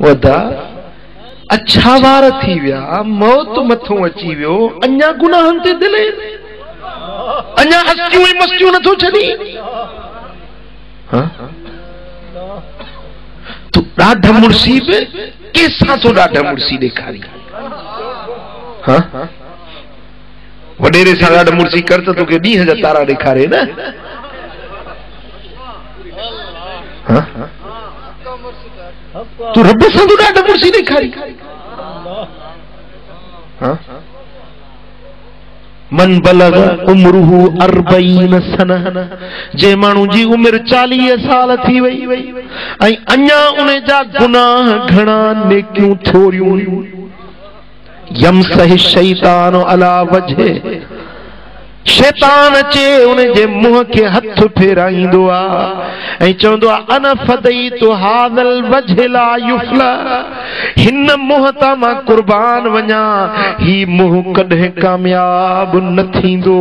वदा अच्छा वार थी विया, मौत मथों अची वियो, अञा गुनाहन ते दिले, अञा अस्तियूं ऐं मस्तियूं नथो छॾी। तू ॾाढा मुर्सी बि कंहिंसां तो ॾाढा मुर्सी ॾेखारी। वॾेरे सां ॾाढा मुर्सी कर त तोखे ॾींहं जा तारा ॾेखारे न। तू रब सां तो ॾाढा मुर्सी ॾेखारी। मन बलग उम्रुहु 40 सना, जे माण्हू जी उम्र 40 साल थी वई ऐं अञा उन जा गुनाह घणा नेकियूं थोरियूं। यमसह शैतान अला वजहे, शैतान अचे उन जे मुंह के हथ फेराईंदो आ ऐं चवंदो आ अन फदई तो हादल वजला युफला, हिन मुंह ता मां कुर्बान वञा, ही मुंह कॾहिं कामयाब न थींदो।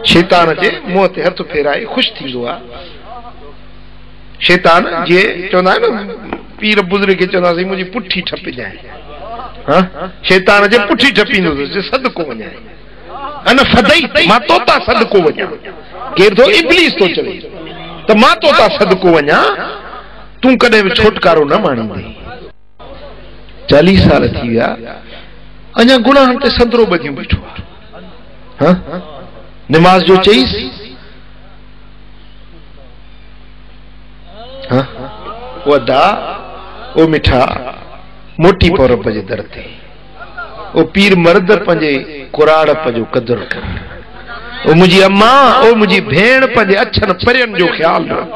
शैतान अचे मुंह ते हथ फेराए खुश थींदो आ। शैतान जे चवंदा आहिनि न पीर बुज़ुर्ग खे चवंदासीं मुंहिंजी पुठी ठपिजाए, शैतान जे पुठी ठपींदो सदको वञाए। अन फदई मां तोता सदको वञा, केर तो इब्लीस तो चवे त मां तोता सदको वञा, तूं कॾहिं बि छोटकारो न माणींदे। 40 साल थी विया, अञा गुनाहन ते संदरो ॿधियूं बीठो आहे। निमाज़ जो चईसि वदा ओ मिठा मोटी पौरप जे दर ते, ओ पीर मर्द पंहिंजे कुराड़प जो कदुरु कर, ओ मुंहिंजी अम्मा, ओ मुंहिंजी भेण पंहिंजे अछनि परियनि जो ख्यालु रख।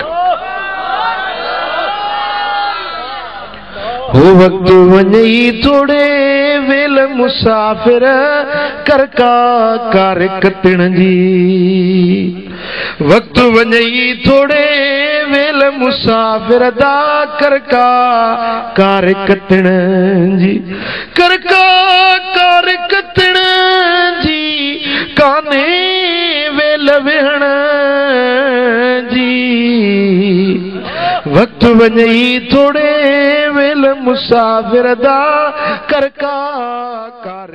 हो वक्त वञई थोड़े वेल मुसाफ़िर कर का कार कतण जी, वक्त वञई थोड़े वेल मुसाफ़िर दा कर का कार कतण जी, कर का कार कतण जी, काने वेल वेहण जी। वक्त वञई थोड़े वेल मुसाफ़िर दा कर का कार